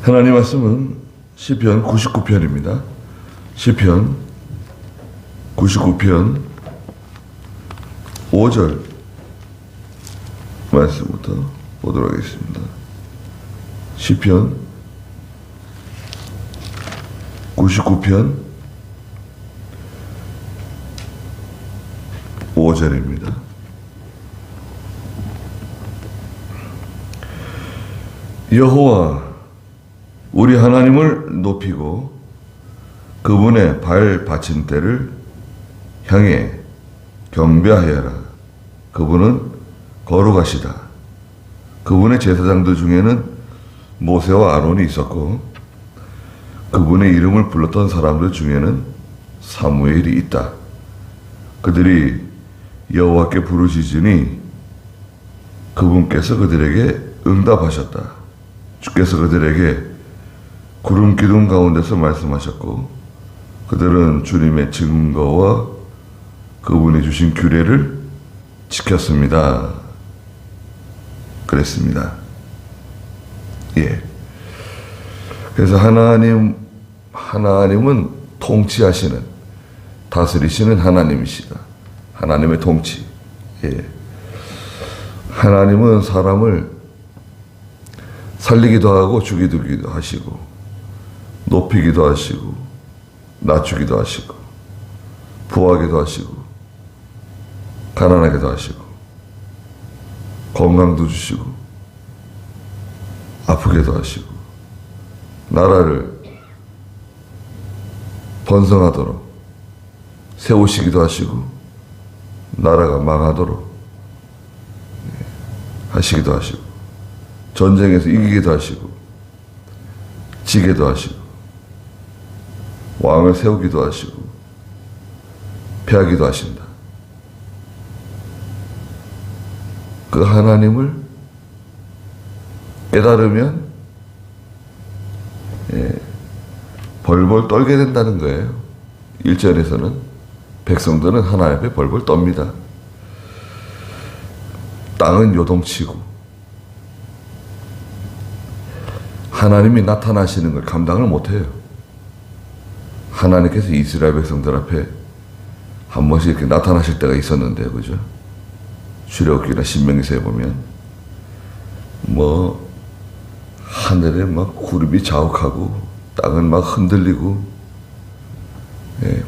하나님 말씀은 시편 99편입니다. 시편 99편 5절 말씀부터 보도록 하겠습니다. 시편 99편 5절입니다. 여호와 우리 하나님을 높이고 그분의 발 받침대를 향해 경배하여라. 그분은 거룩하시다. 그분의 제사장들 중에는 모세와 아론이 있었고 그분의 이름을 불렀던 사람들 중에는 사무엘이 있다. 그들이 여호와께 부르시지니 그분께서 그들에게 응답하셨다. 주께서 그들에게 구름 기둥 가운데서 말씀하셨고 그들은 주님의 증거와 그분이 주신 규례를 지켰습니다. 그랬습니다. 예. 그래서 하나님은 통치하시는, 다스리시는 하나님이시다. 하나님의 통치. 예. 하나님은 사람을 살리기도 하고 죽이기도 하시고 높이기도 하시고 낮추기도 하시고 부하기도 하시고 가난하게도 하시고 건강도 주시고 아프게도 하시고 나라를 번성하도록 세우시기도 하시고 나라가 망하도록 하시기도 하시고 전쟁에서 이기기도 하시고 지게도 하시고 왕을 세우기도 하시고 패하기도 하신다. 그 하나님을 깨달으면 벌벌 떨게 된다는 거예요. 1절에서는 백성들은 하나님 앞에 벌벌 떱니다. 땅은 요동치고 하나님이 나타나시는 걸 감당을 못해요. 하나님께서 이스라엘 백성들 앞에 한 번씩 이렇게 나타나실 때가 있었는데, 그죠? 출애굽기나 신명기서에 보면 하늘에 막 구름이 자욱하고 땅은 막 흔들리고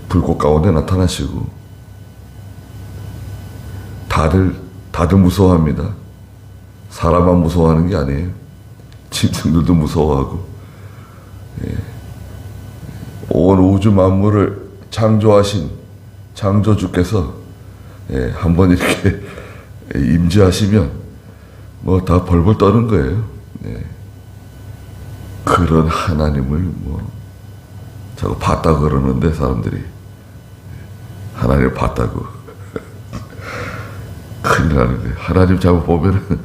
불꽃 가운데 나타나시고 다들 무서워합니다. 사람만 무서워하는 게 아니에요. 짐승들도 무서워하고 온 우주 만물을 창조하신 창조주께서 한번 이렇게 임재하시면 다 벌벌 떠는 거예요. 그런 하나님을 자꾸 봤다고 그러는데 사람들이 하나님을 봤다고 큰일 나는데 하나님 잘못 보면은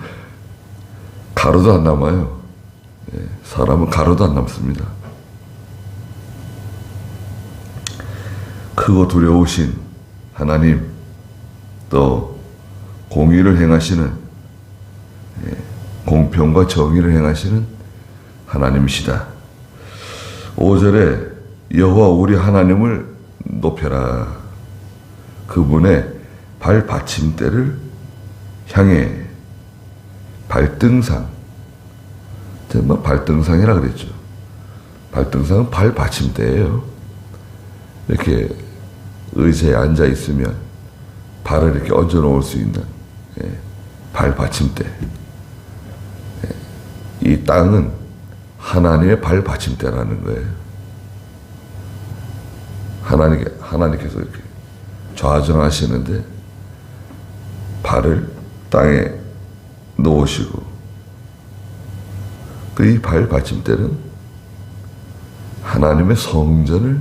가루도 안 남아요. 사람은 가루도 안 남습니다. 크고 두려우신 하나님, 또 공의를 행하시는, 공평과 정의를 행하시는 하나님이시다. 5절에 여호와 우리 하나님을 높여라. 그분의 발 받침대를 향해 발등상, 발등상이라 그랬죠. 발등상은 발 받침대예요. 이렇게 의자에 앉아 있으면 발을 이렇게 얹어 놓을 수 있는 발 받침대. 이 땅은 하나님의 발 받침대라는 거예요. 하나님께서 이렇게 좌정하시는데 발을 땅에 놓으시고 이 발 받침대는 하나님의 성전을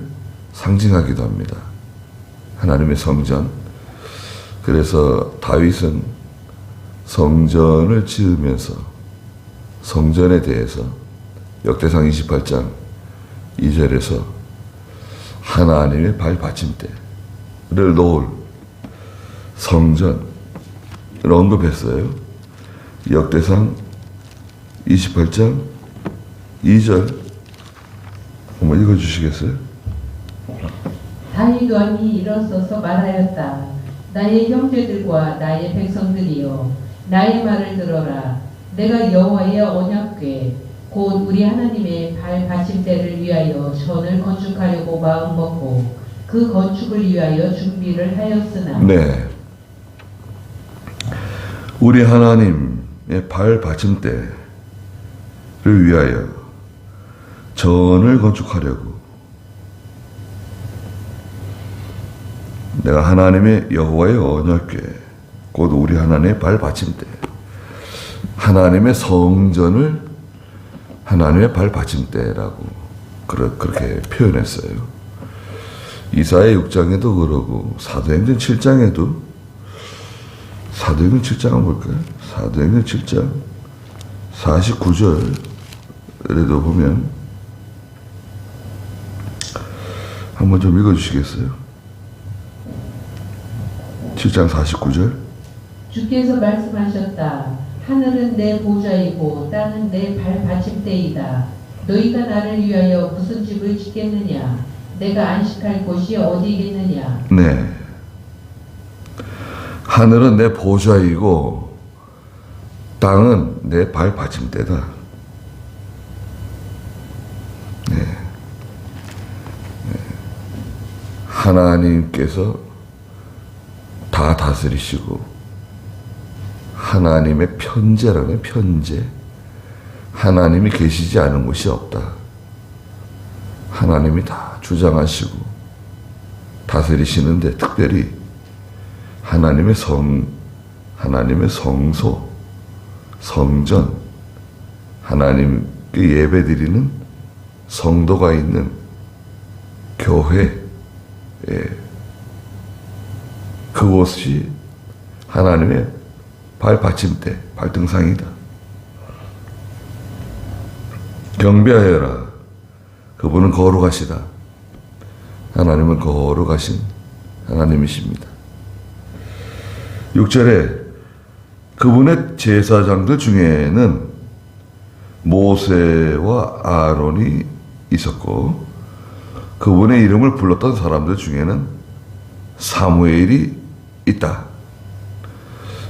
상징하기도 합니다. 하나님의 성전. 그래서 다윗은 성전을 지으면서 성전에 대해서 역대상 28장 2절에서 하나님의 발 받침대를 놓을 성전을 언급했어요. 역대상 28장 2절 한번 읽어주시겠어요? 다윗 왕이 일어서서 말하였다. 나의 형제들과 나의 백성들이여, 나의 말을 들어라. 내가 여호와의 언약궤 곧 우리 하나님의 발 받침대를 위하여 전을 건축하려고 마음먹고 그 건축을 위하여 준비를 하였으나. 네. 우리 하나님의 발 받침대를 위하여 전을 건축하려고 내가 하나님의 여호와의 언약궤 곧 우리 하나님의 발 받침대, 하나님의 성전을 하나님의 발 받침대라고 그렇게 표현했어요. 이사야 6장에도 그러고 사도행전 7장에도, 사도행전 7장은 볼까요? 사도행전 7장 49절에도 보면 한번 좀 읽어주시겠어요? 7장 49절. 주께서 말씀하셨다. 하늘은 내 보좌이고 땅은 내 발 받침대이다. 너희가 나를 위하여 무슨 집을 짓겠느냐? 내가 안식할 곳이 어디겠느냐? 네. 하늘은 내 보좌이고 땅은 내 발 받침대다. 네. 네. 하나님께서 다 다스리시고 하나님의 편재라는 편재, 하나님이 계시지 않은 곳이 없다. 하나님이 다 주장하시고 다스리시는데 특별히 하나님의 성소, 성전, 하나님께 예배드리는 성도가 있는 교회, 그곳이 하나님의 발 받침대, 발등상이다. 경배하여라. 그분은 거룩하시다. 하나님은 거룩하신 하나님이십니다. 6절에 그분의 제사장들 중에는 모세와 아론이 있었고 그분의 이름을 불렀던 사람들 중에는 사무엘이 있다.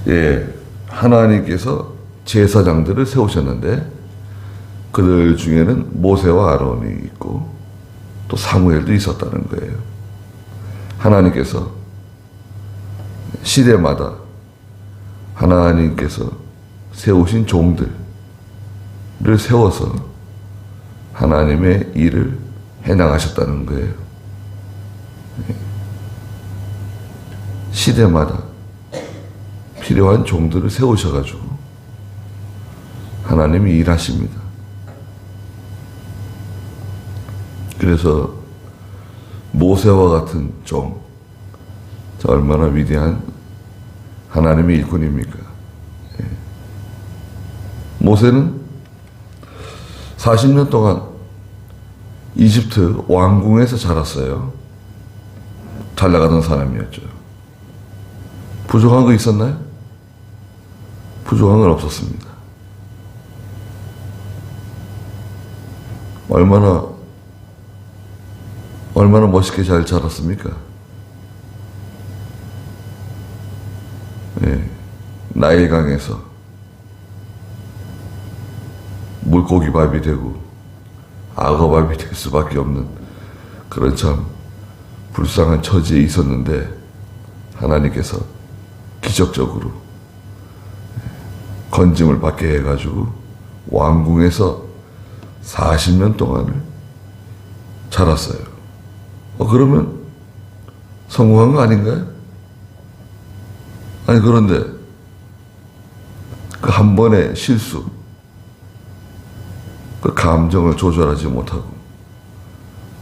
예, 하나님께서 제사장들을 세우셨는데 그들 중에는 모세와 아론이 있고 또 사무엘도 있었다는 거예요. 하나님께서 시대마다 하나님께서 세우신 종들을 세워서 하나님의 일을 해나가셨다는 거예요. 시대마다 필요한 종들을 세우셔가지고 하나님이 일하십니다. 그래서 모세와 같은 종, 얼마나 위대한 하나님의 일꾼입니까? 모세는 40년 동안 이집트 왕궁에서 자랐어요. 잘 나가던 사람이었죠. 부족한 거 있었나요? 부족한 건 없었습니다. 얼마나 멋있게 잘 자랐습니까? 네, 나일강에서 물고기밥이 되고 악어밥이 될 수밖에 없는 그런 참 불쌍한 처지에 있었는데 하나님께서 기적적으로 건짐을 받게 해가지고 왕궁에서 40년 동안을 자랐어요. 그러면 성공한 거 아닌가요? 아니 그런데 그 한 번의 실수, 그 감정을 조절하지 못하고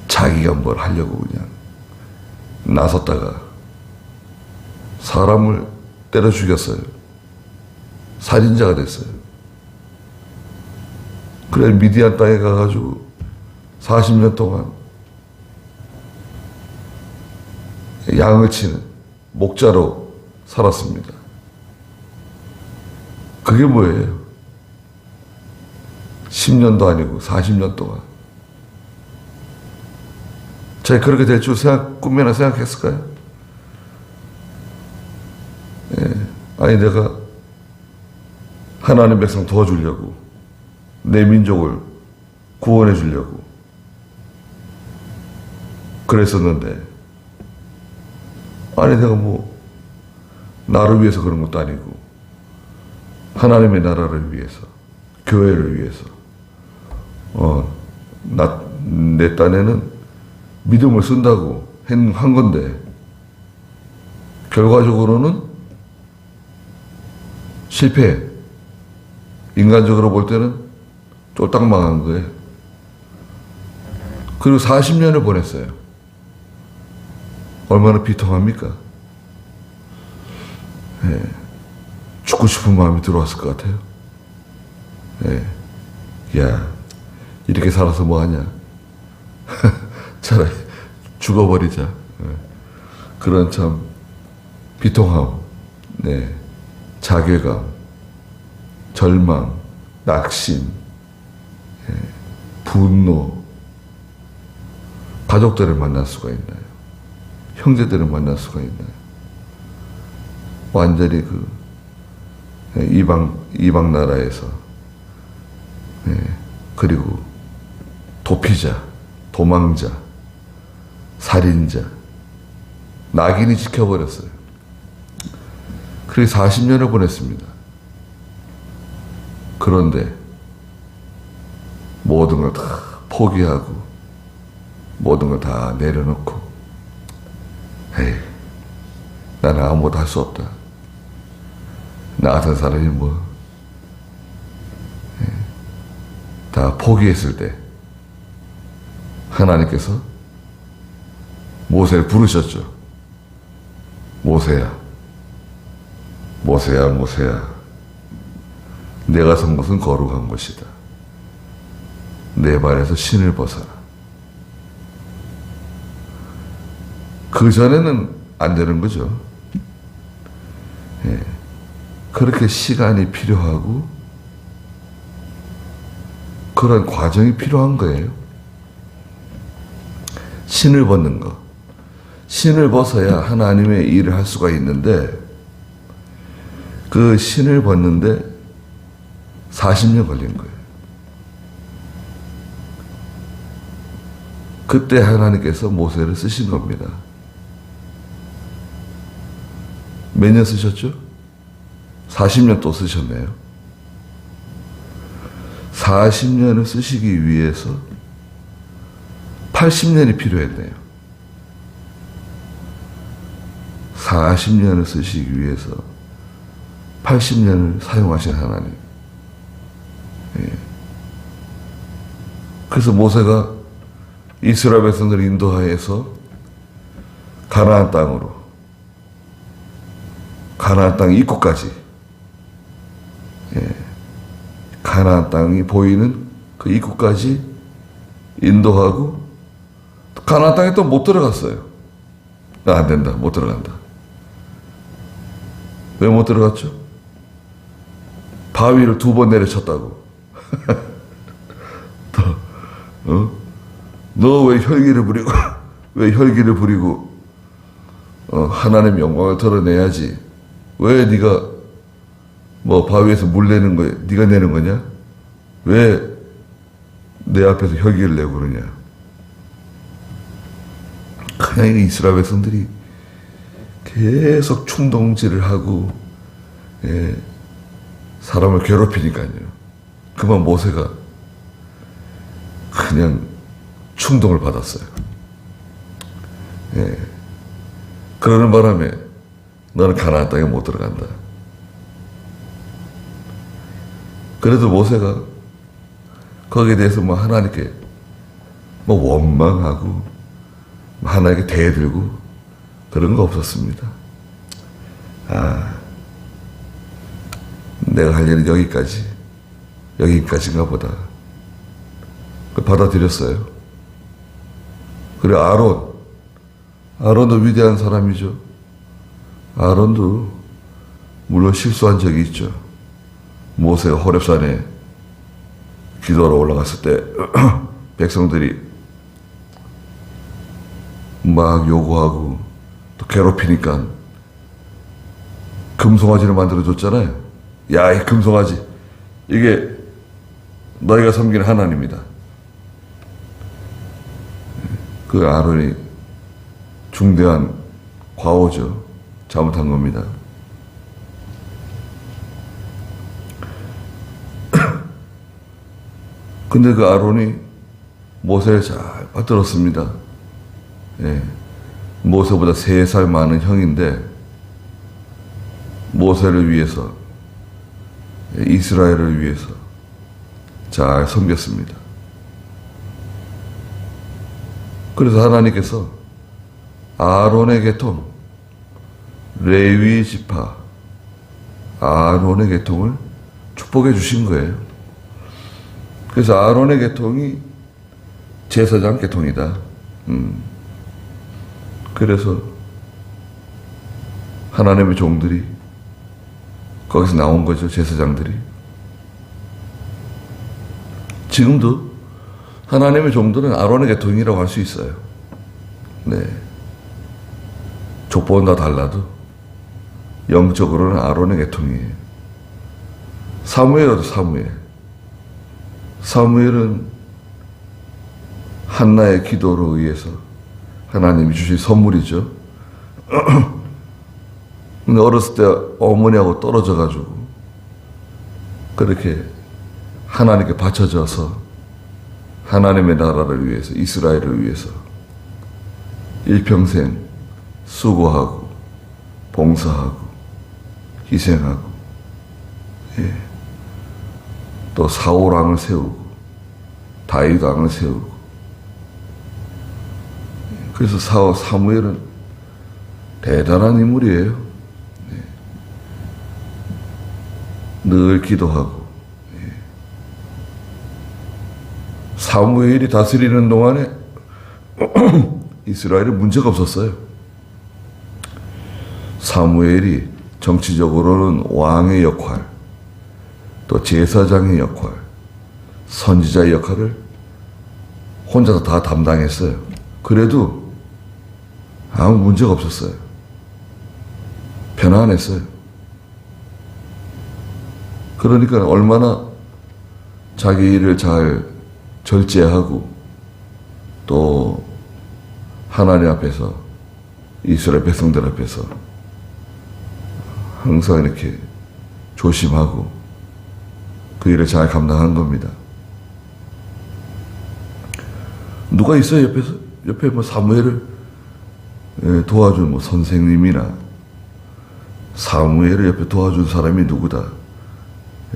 자기가 뭘 하려고 그냥 나섰다가 사람을 때려 죽였어요. 살인자가 됐어요. 그래 미디안 땅에 가가지고 40년 동안 양을 치는 목자로 살았습니다. 그게 뭐예요? 10년도 아니고 40년 동안 자기 그렇게 될 줄 꿈에나 생각했을까요? 예. 아니, 내가 하나님 백성 도와주려고, 내 민족을 구원해 주려고 그랬었는데, 아니, 내가 뭐 나를 위해서 그런 것도 아니고 하나님의 나라를 위해서, 교회를 위해서 내 딴에는 믿음을 쓴다고 한 건데, 결과적으로는 실패. 인간적으로 볼 때는 쫄딱 망한 거예요. 그리고 40년을 보냈어요. 얼마나 비통합니까? 예. 죽고 싶은 마음이 들어왔을 것 같아요. 예. 야, 이렇게 살아서 뭐하냐. 차라리 죽어버리자. 예. 그런 참 비통함, 네. 자괴감, 절망, 낙심, 예. 분노. 가족들을 만날 수가 있나요? 형제들을 만날 수가 있나요? 완전히 이방 나라에서, 예, 그리고 도피자, 도망자, 살인자, 낙인이 지켜버렸어요. 그래서 40년을 보냈습니다. 그런데 모든 걸 다 포기하고 모든 걸 다 내려놓고, 에이, 나는 아무것도 할 수 없다. 나 같은 사람이 다 포기했을 때 하나님께서 모세를 부르셨죠. 모세야, 모세야, 모세야. 내가 선 것은 거룩한 것이다. 내 발에서 신을 벗어라. 그 전에는 안 되는 거죠. 예. 그렇게 시간이 필요하고 그런 과정이 필요한 거예요. 신을 벗는 거. 신을 벗어야 하나님의 일을 할 수가 있는데, 그 신을 벗는데 40년 걸린 거예요. 그때 하나님께서 모세를 쓰신 겁니다. 몇 년 쓰셨죠? 40년 또 쓰셨네요. 40년을 쓰시기 위해서 80년이 필요했네요. 40년을 쓰시기 위해서 80년을 사용하신 하나님. 예. 그래서 모세가 이스라엘 백성들을 인도하여서 가나안 땅으로, 가나안 땅 입구까지, 예, 가나안 땅이 보이는 그 입구까지 인도하고, 가나안 땅에 또 못 들어갔어요. 안 된다, 못 들어간다. 왜 못 들어갔죠? 바위를 2번 내려쳤다고. 너 왜 혈기를 부리고 왜 혈기를 부리고 하나님의 영광을 드러내야지. 왜 네가 뭐 바위에서 물 내는 거야? 네가 내는 거냐? 왜 내 앞에서 혈기를 내고 그러냐? 그냥 이스라엘 백성들이 계속 충동질을 하고, 예, 사람을 괴롭히니까요. 그만 모세가 그냥 충동을 받았어요. 예. 그러는 바람에 너는 가나안 땅에 못 들어간다. 그래도 모세가 거기에 대해서 뭐 하나님께 뭐 원망하고 하나님께 대들고 그런 거 없었습니다. 아, 내가 할 일은 여기까지인가 보다. 받아들였어요. 그래, 아론도 위대한 사람이죠. 아론도 물론 실수한 적이 있죠. 모세가 호렙산에 기도하러 올라갔을 때 백성들이 막 요구하고 또 괴롭히니까 금송아지를 만들어줬잖아요. 야, 이 금송아지, 이게 너희가 섬기는 하나님이다. 그 아론이 중대한 과오죠. 잘못한 겁니다. 근데 그 아론이 모세를 잘 받들었습니다. 예. 모세보다 3살 많은 형인데 모세를 위해서, 이스라엘을 위해서 잘 섬겼습니다. 그래서 하나님께서 아론의 계통, 레위 지파 아론의 계통을 축복해 주신 거예요. 그래서 아론의 계통이 제사장 계통이다. 그래서 하나님의 종들이 거기서 나온 거죠. 제사장들이. 지금도 하나님의 종들은 아론의 계통이라고 할 수 있어요. 네. 족보는 다 달라도 영적으로는 아론의 계통이에요. 사무엘도 사무엘. 사무엘은 한나의 기도로 의해서 하나님이 주신 선물이죠. 근데 어렸을 때 어머니하고 떨어져가지고 그렇게 하나님께 바쳐져서 하나님의 나라를 위해서, 이스라엘을 위해서 일평생 수고하고 봉사하고 희생하고, 예. 또 사울 왕을 세우고 다윗 왕을 세우고. 그래서 사무엘은 대단한 인물이에요. 네. 늘 기도하고. 예. 사무엘이 다스리는 동안에 이스라엘은 문제가 없었어요. 사무엘이 정치적으로는 왕의 역할, 또 제사장의 역할, 선지자의 역할을 혼자서 다 담당했어요. 그래도 아무 문제가 없었어요. 편안했어요. 그러니까 얼마나 자기 일을 잘 절제하고 또 하나님 앞에서, 이스라엘 백성들 앞에서 항상 이렇게 조심하고 그 일을 잘 감당한 겁니다. 누가 있어요, 옆에서? 옆에 뭐 사무엘을 도와준 뭐 선생님이나 사무엘을 옆에 도와준 사람이 누구다?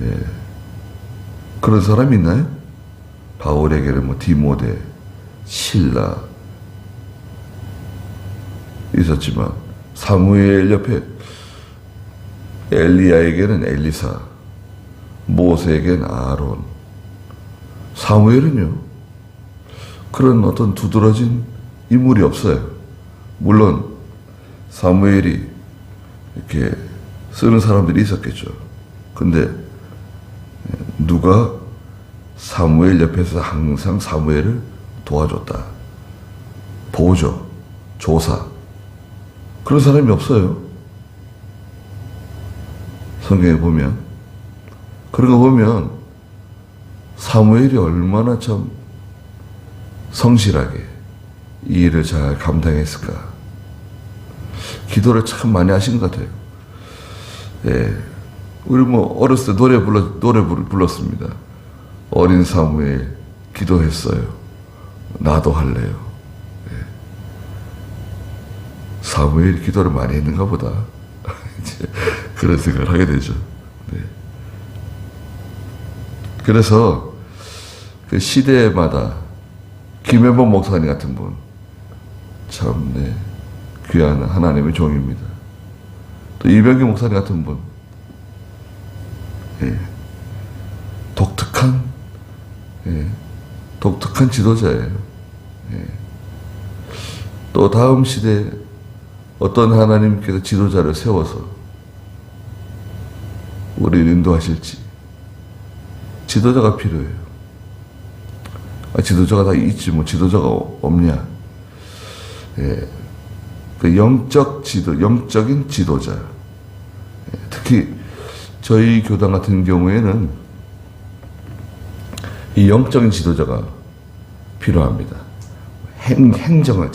예. 그런 사람이 있나요? 바울에게는 뭐 디모데, 실라 있었지만 사무엘 옆에 엘리야에게는 엘리사, 모세에게는 아론, 사무엘은요 그런 어떤 두드러진 인물이 없어요. 물론 사무엘이 이렇게 쓰는 사람들이 있었겠죠. 근데 누가 사무엘 옆에서 항상 사무엘을 도와줬다, 보조, 조사, 그런 사람이 없어요. 성경에 보면. 그런 거 보면 사무엘이 얼마나 참 성실하게 이 일을 잘 감당했을까. 기도를 참 많이 하신 것 같아요. 예. 우리 뭐 어렸을 때 노래 불렀습니다. 어린 사무엘 기도했어요. 나도 할래요. 예. 사무엘이 기도를 많이 했는가 보다. 이제 그런 생각을 하게 되죠. 네. 그래서 그 시대마다 김혜범 목사님 같은 분, 참, 네, 귀한 하나님의 종입니다. 또 이병기 목사님 같은 분, 예, 독특한 지도자예요. 예. 또 다음 시대에 어떤 하나님께서 지도자를 세워서 우리를 인도하실지. 지도자가 필요해요. 지도자가 다 있지 뭐 지도자가 없냐. 그 영적인 지도자. 특히 저희 교단 같은 경우에는 이 영적인 지도자가 필요합니다. 행정을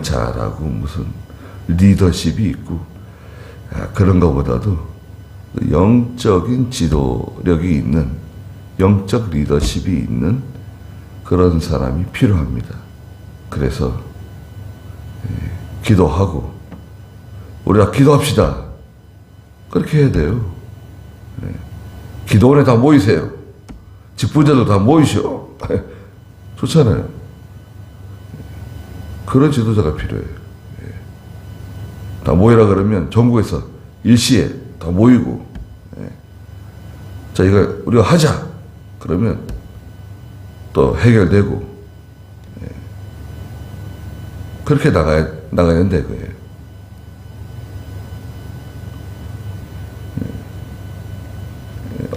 잘하고 무슨 리더십이 있고 그런 것보다도 영적인 지도력이 있는, 영적 리더십이 있는 그런 사람이 필요합니다. 그래서 기도하고 우리가 기도합시다. 그렇게 해야 돼요. 기도원에 다 모이세요. 직분자들 다 모이시오. 좋잖아요. 그런 지도자가 필요해요. 다 모이라 그러면 전국에서 일시에 다 모이고, 자, 이거 우리가 하자. 그러면 또 해결되고, 그렇게 나가야 된다, 그거예요.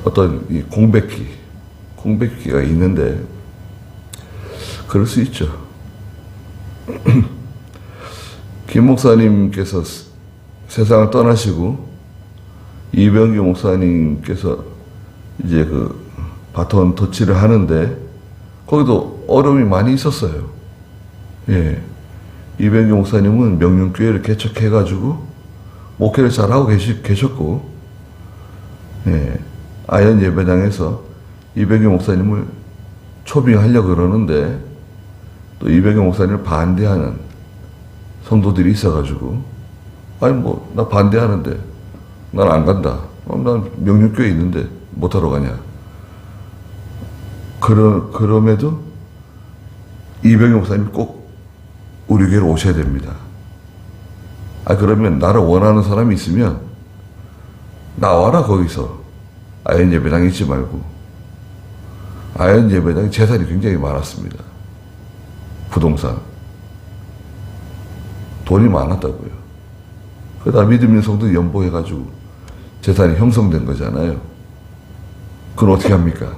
어떤 이 공백기가 있는데, 그럴 수 있죠. 김 목사님께서 세상을 떠나시고, 이병규 목사님께서 이제 그 바톤 터치를 하는데, 거기도 어려움이 많이 있었어요. 예. 이병규 목사님은 명륜교회를 개척해가지고, 목회를 잘하고 계셨고, 예. 아현 예배당에서 이병규 목사님을 초빙하려고 그러는데, 또 이병규 목사님을 반대하는 성도들이 있어가지고, 아니 나 반대하는데 난 안 간다. 난 명륜교회에 있는데 못하러 가냐. 그럼에도 이병규 목사님 꼭 우리 교회로 오셔야 됩니다. 그러면 나를 원하는 사람이 있으면 나와라. 거기서 아현 예배당에 있지 말고. 아현 예배당에 재산이 굉장히 많았습니다. 부동산. 돈이 많았다고요. 그러다 믿음 있는 성도 연보해가지고 재산이 형성된 거잖아요. 그건 어떻게 합니까?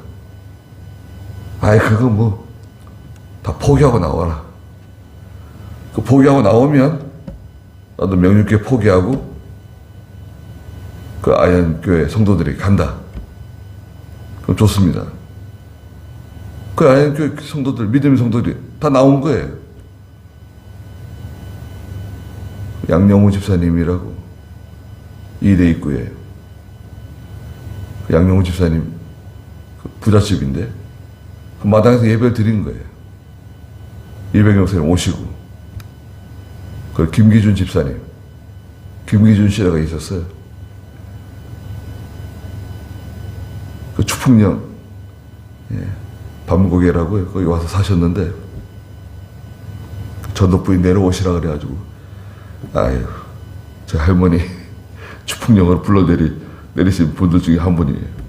그거 다 포기하고 나와라. 그 포기하고 나오면 나도 명륜교회 포기하고 그 아현교회 성도들이 간다. 그럼 좋습니다. 그 아현교회 성도들, 믿음의 성도들이 다 나온 거예요. 양영호 집사님이라고 이대 입구에 그 양영호 집사님 그 부잣집인데 그 마당에서 예배를 드린 거예요. 이병규 목사님 오시고, 그 김기준 집사님, 김기준 씨라고 있었어요. 그 추풍령 밤고개라고요. 거기 와서 사셨는데 전도부인 내려오시라 그래가지고, 아유, 저 할머니 추풍령으로 내리신 분들 중에 한 분이에요.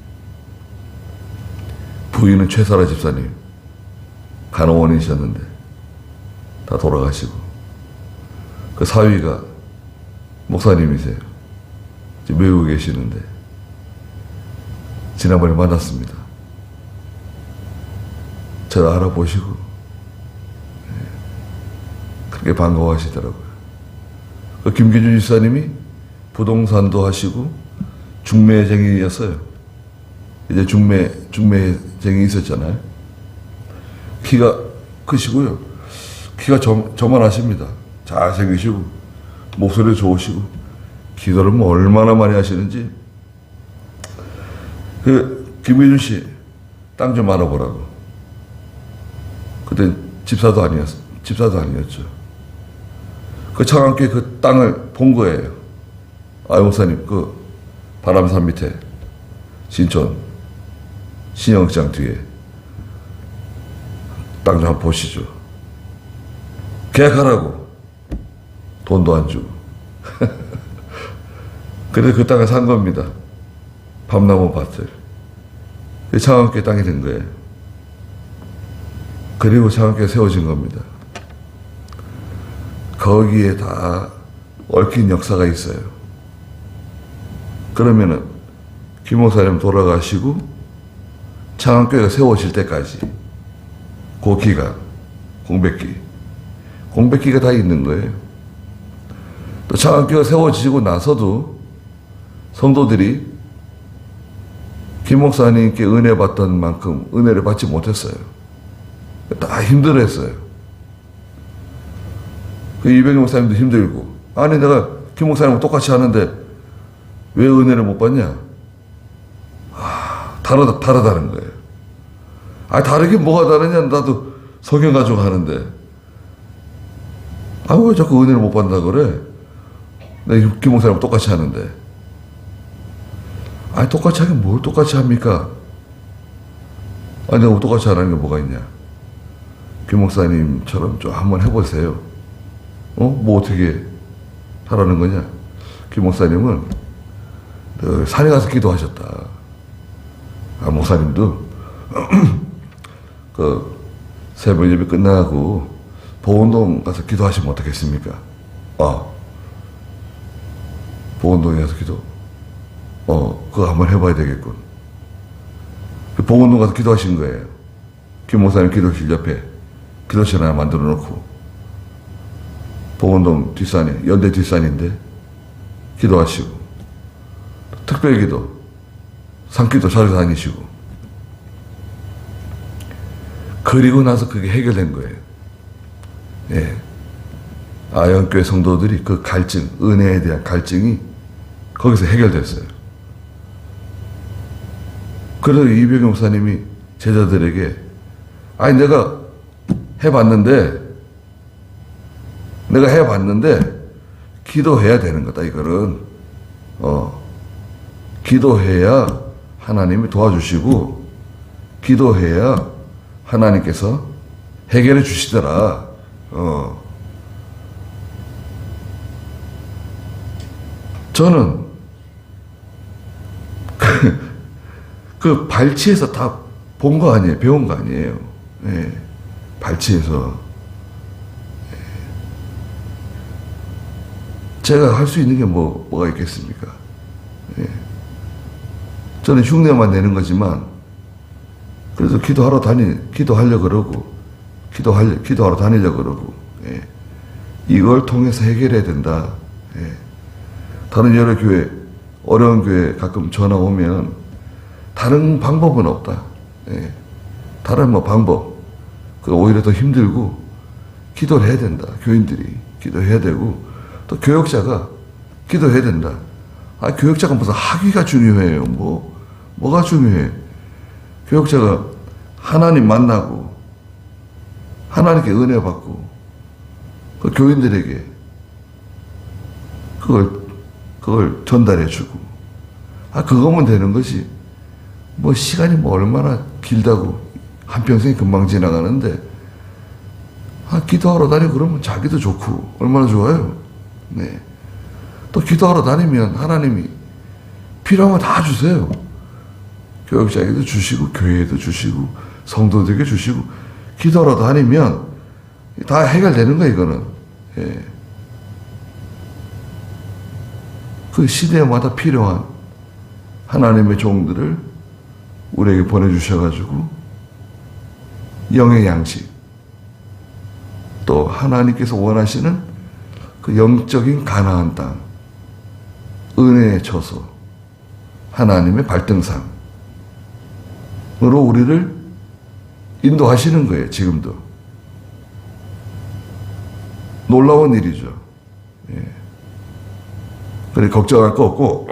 부인은 최사라 집사님, 간호원이셨는데 다 돌아가시고, 그 사위가 목사님이세요. 지금 외국에 계시는데 지난번에 만났습니다. 저를 알아보시고 그렇게 반가워하시더라고요. 그 김기준 집사님이 부동산도 하시고 중매쟁이였어요. 이제 중매쟁이 있었잖아요. 키가 크시고요. 키가 저만하십니다. 잘생기시고 목소리 좋으시고 기도를 얼마나 많이 하시는지. 그 김기준 씨 땅 좀 알아보라고. 그때 집사도 아니었죠. 그 창안교회 그 땅을 본 거예요. 목사님, 그 바람산 밑에 신촌 신영장 뒤에 땅 좀 한번 보시죠. 계약하라고. 돈도 안 주고. 그래서 그 땅을 산 겁니다. 밤나무 밭을. 그 창안교회 땅이 된 거예요. 그리고 창안교회 세워진 겁니다. 거기에 다 얽힌 역사가 있어요. 그러면은 김 목사님 돌아가시고 창안교회가 세워질 때까지 그 기간, 공백기 공백기가 다 있는 거예요. 또 장학교가 세워지고 나서도 성도들이 김 목사님께 은혜 받던 만큼 은혜를 받지 못했어요. 다 힘들어했어요. 그 이병희 목사님도 힘들고, 아니 내가 김 목사님하고 똑같이 하는데 왜 은혜를 못 받냐? 다르다는 거예요. 다르긴 뭐가 다르냐? 나도 성경 가지고 하는데 왜 자꾸 은혜를 못 받는다 그래? 내가 김 목사님하고 똑같이 하는데. 똑같이 하긴 뭘 똑같이 합니까? 내가 똑같이 하라는 게 뭐가 있냐? 김 목사님처럼 좀 한번 해보세요. 뭐 어떻게 하라는 거냐? 김 목사님은 산에 가서 기도하셨다. 목사님도 그 새벽 예배 끝나고 보온동 가서 기도하시면 어떻겠습니까? 보온동에 가서 기도. 그거 한번 해봐야 되겠군. 보온동 가서 기도하신 거예요. 김 목사님 기도실 옆에 기도실 하나 만들어 놓고, 보온동 뒷산에, 연대 뒷산인데 기도하시고, 특별 기도, 산기도 자주 다니시고. 그리고 나서 그게 해결된 거예요. 예. 아영교회 성도들이 그 갈증, 은혜에 대한 갈증이 거기서 해결됐어요. 그래서 이병희 목사님이 제자들에게, 내가 해봤는데 기도해야 되는 거다. 이거는 기도해야 하나님이 도와주시고, 기도해야 하나님께서 해결해 주시더라. 저는 그 발치에서 다 본 거 아니에요. 배운 거 아니에요. 예. 발치에서. 제가 할 수 있는 게 뭐가 있겠습니까? 예. 저는 흉내만 내는 거지만, 그래서 기도하려 그러고, 기도하러 다니려 그러고, 예. 이걸 통해서 해결해야 된다. 예. 다른 여러 교회, 어려운 교회 가끔 전화 오면, 다른 방법은 없다. 예. 다른 방법. 오히려 더 힘들고, 기도를 해야 된다. 교인들이 기도해야 되고, 또 교역자가 기도해야 된다. 교역자가 무슨 학위가 중요해요. 뭐가 중요해? 교역자가 하나님 만나고, 하나님께 은혜 받고, 그 교인들에게 그걸 전달해 주고, 그거면 되는 거지. 시간이 얼마나 길다고, 한평생이 금방 지나가는데, 기도하러 다니고 그러면 자기도 좋고, 얼마나 좋아요. 네. 또 기도하러 다니면 하나님이 필요한 거 다 주세요. 교역자에게도 주시고, 교회에도 주시고, 성도들에게 주시고, 기도하러 다니면 다 해결되는 거예요, 이거는. 예. 그 시대마다 필요한 하나님의 종들을 우리에게 보내주셔가지고, 영의 양식, 또 하나님께서 원하시는 그 영적인 가나안 땅, 은혜의 처소, 하나님의 발등상으로 우리를 인도하시는 거예요. 지금도. 놀라운 일이죠. 예. 그래, 걱정할 거 없고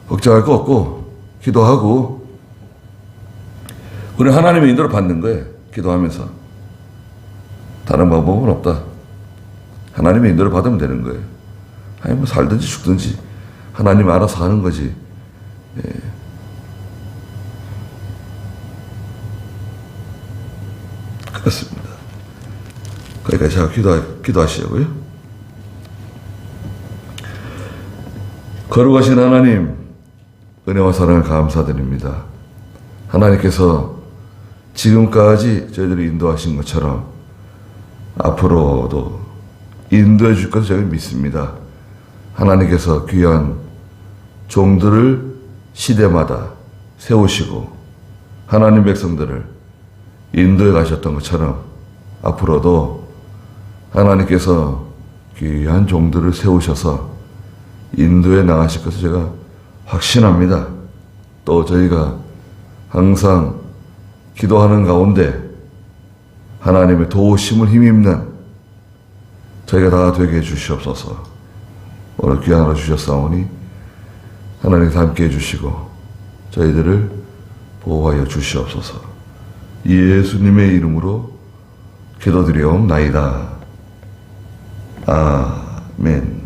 걱정할 거 없고 기도하고, 우리 하나님의 인도를 받는 거예요. 기도하면서. 다른 방법은 없다. 하나님의 인도를 받으면 되는 거예요. 살든지 죽든지 하나님 알아서 하는 거지. 예. 그렇습니다. 그러니까 제가 기도하시자고요. 거룩하신 하나님, 은혜와 사랑을 감사드립니다. 하나님께서 지금까지 저희들을 인도하신 것처럼 앞으로도 인도해 줄 것을 저희는 믿습니다. 하나님께서 귀한 종들을 시대마다 세우시고 하나님 백성들을 인도해 가셨던 것처럼 앞으로도 하나님께서 귀한 종들을 세우셔서 인도에 나가실 것을 제가 확신합니다. 또 저희가 항상 기도하는 가운데 하나님의 도우심을 힘입는 저희가 다 되게 해주시옵소서. 오늘 귀한 하루 주셨사오니 하나님께서 함께 해주시고 저희들을 보호하여 주시옵소서. 예수님의 이름으로 기도드리옵나이다. 아멘.